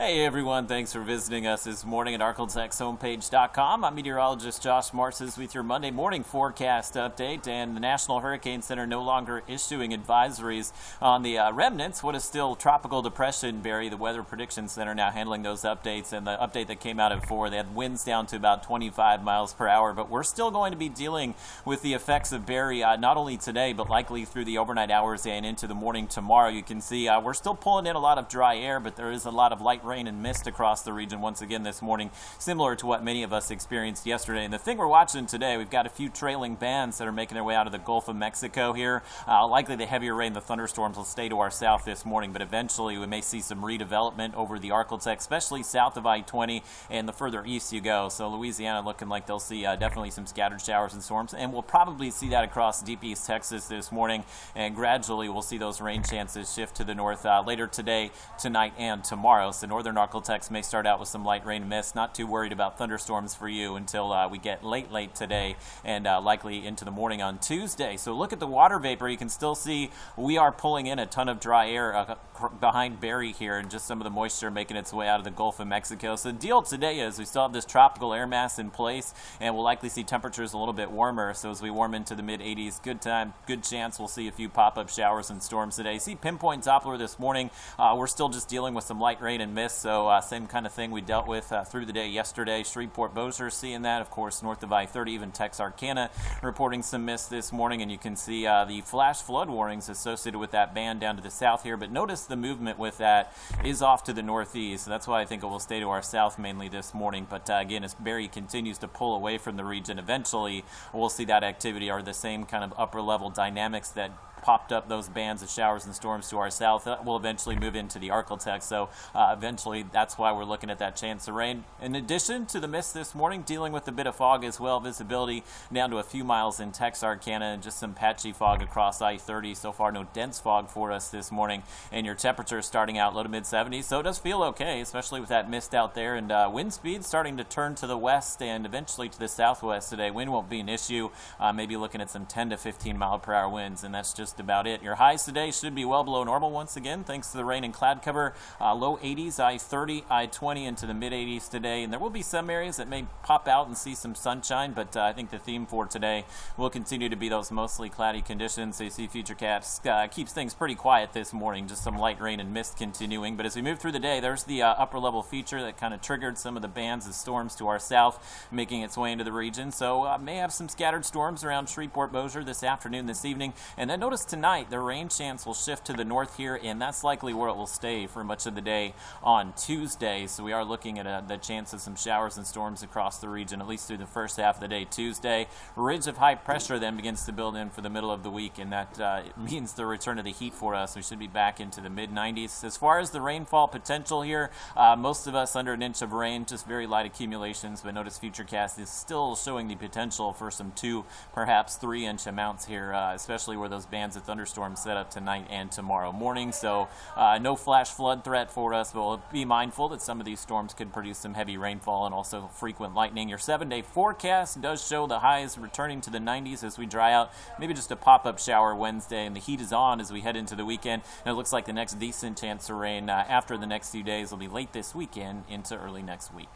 Hey everyone, thanks for visiting us this morning at ArkLaTexHomepage.com. I'm meteorologist Josh Marces with your Monday morning forecast update, and the National Hurricane Center no longer issuing advisories on the remnants. What is still tropical depression, Barry? The Weather Prediction Center now handling those updates, and the update that came out at 4, they had winds down to about 25 miles per hour, but we're still going to be dealing with the effects of Barry not only today, but likely through the overnight hours and into the morning tomorrow. You can see we're still pulling in a lot of dry air, but there is a lot of light rain and mist across the region once again this morning, similar to what many of us experienced yesterday. And the thing we're watching today, we've got a few trailing bands that are making their way out of the Gulf of Mexico here. Likely the heavier rain, the thunderstorms will stay to our south this morning, but eventually we may see some redevelopment over the Ark-La-Tex, especially south of I-20 and the further east you go. So Louisiana looking like they'll see definitely some scattered showers and storms, and we'll probably see that across deep east Texas this morning, and gradually we'll see those rain chances shift to the north later today, tonight, and tomorrow. So northern Ark-La-Tex may start out with some light rain and mist. Not too worried about thunderstorms for you until we get late today and likely into the morning on Tuesday. So look at the water vapor. You can still see we are pulling in a ton of dry air behind Barry here, and just some of the moisture making its way out of the Gulf of Mexico. So the deal today is we still have this tropical air mass in place, and we'll likely see temperatures a little bit warmer. So as we warm into the mid-80s, good chance we'll see a few pop-up showers and storms today. See pinpoint Doppler this morning. We're still just dealing with some light rain and mist, so same kind of thing we dealt with through the day yesterday. Shreveport-Bossier seeing that, of course, north of I-30, even Texarkana reporting some mist this morning, and you can see the flash flood warnings associated with that band down to the south here, but notice the movement with that is off to the northeast, so that's why I think it will stay to our south mainly this morning. But again, as Barry continues to pull away from the region, eventually we'll see that activity or the same kind of upper level dynamics that popped up those bands of showers and storms to our south will eventually move into the Ark-La-Tex. So eventually that's why we're looking at that chance of rain. In addition to the mist this morning, dealing with a bit of fog as well, visibility down to a few miles in Texarkana and just some patchy fog across I-30. So far no dense fog for us this morning, and your temperature starting out low to mid 70s, so it does feel okay, especially with that mist out there. And wind speed starting to turn to the west and eventually to the southwest today. Wind won't be an issue, maybe looking at some 10 to 15 mile per hour winds, and that's just about it. Your highs today should be well below normal once again, thanks to the rain and cloud cover. Low 80s, I-30, I-20 into the mid 80s today, and there will be some areas that may pop out and see some sunshine, but I think the theme for today will continue to be those mostly cloudy conditions. So you see Futurecast keeps things pretty quiet this morning, just some light rain and mist continuing. But as we move through the day, there's the upper level feature that kind of triggered some of the bands of storms to our south, making its way into the region. So may have some scattered storms around Shreveport-Bossier this afternoon, this evening, and then notice tonight the rain chance will shift to the north here, and that's likely where it will stay for much of the day on Tuesday. So we are looking at the chance of some showers and storms across the region, at least through the first half of the day Tuesday. Ridge of high pressure then begins to build in for the middle of the week, and that means the return of the heat for us. We should be back into the mid-90s. As far as the rainfall potential here, most of us under an inch of rain, just very light accumulations, but notice Futurecast is still showing the potential for some 2, perhaps 3-inch amounts here, especially where those bands of thunderstorms set up tonight and tomorrow morning. So no flash flood threat for us, but we'll be mindful that some of these storms could produce some heavy rainfall and also frequent lightning. Your 7-day forecast does show the highs returning to the 90s as we dry out. Maybe just a pop-up shower Wednesday, and the heat is on as we head into the weekend. And it looks like the next decent chance of rain after the next few days will be late this weekend into early next week.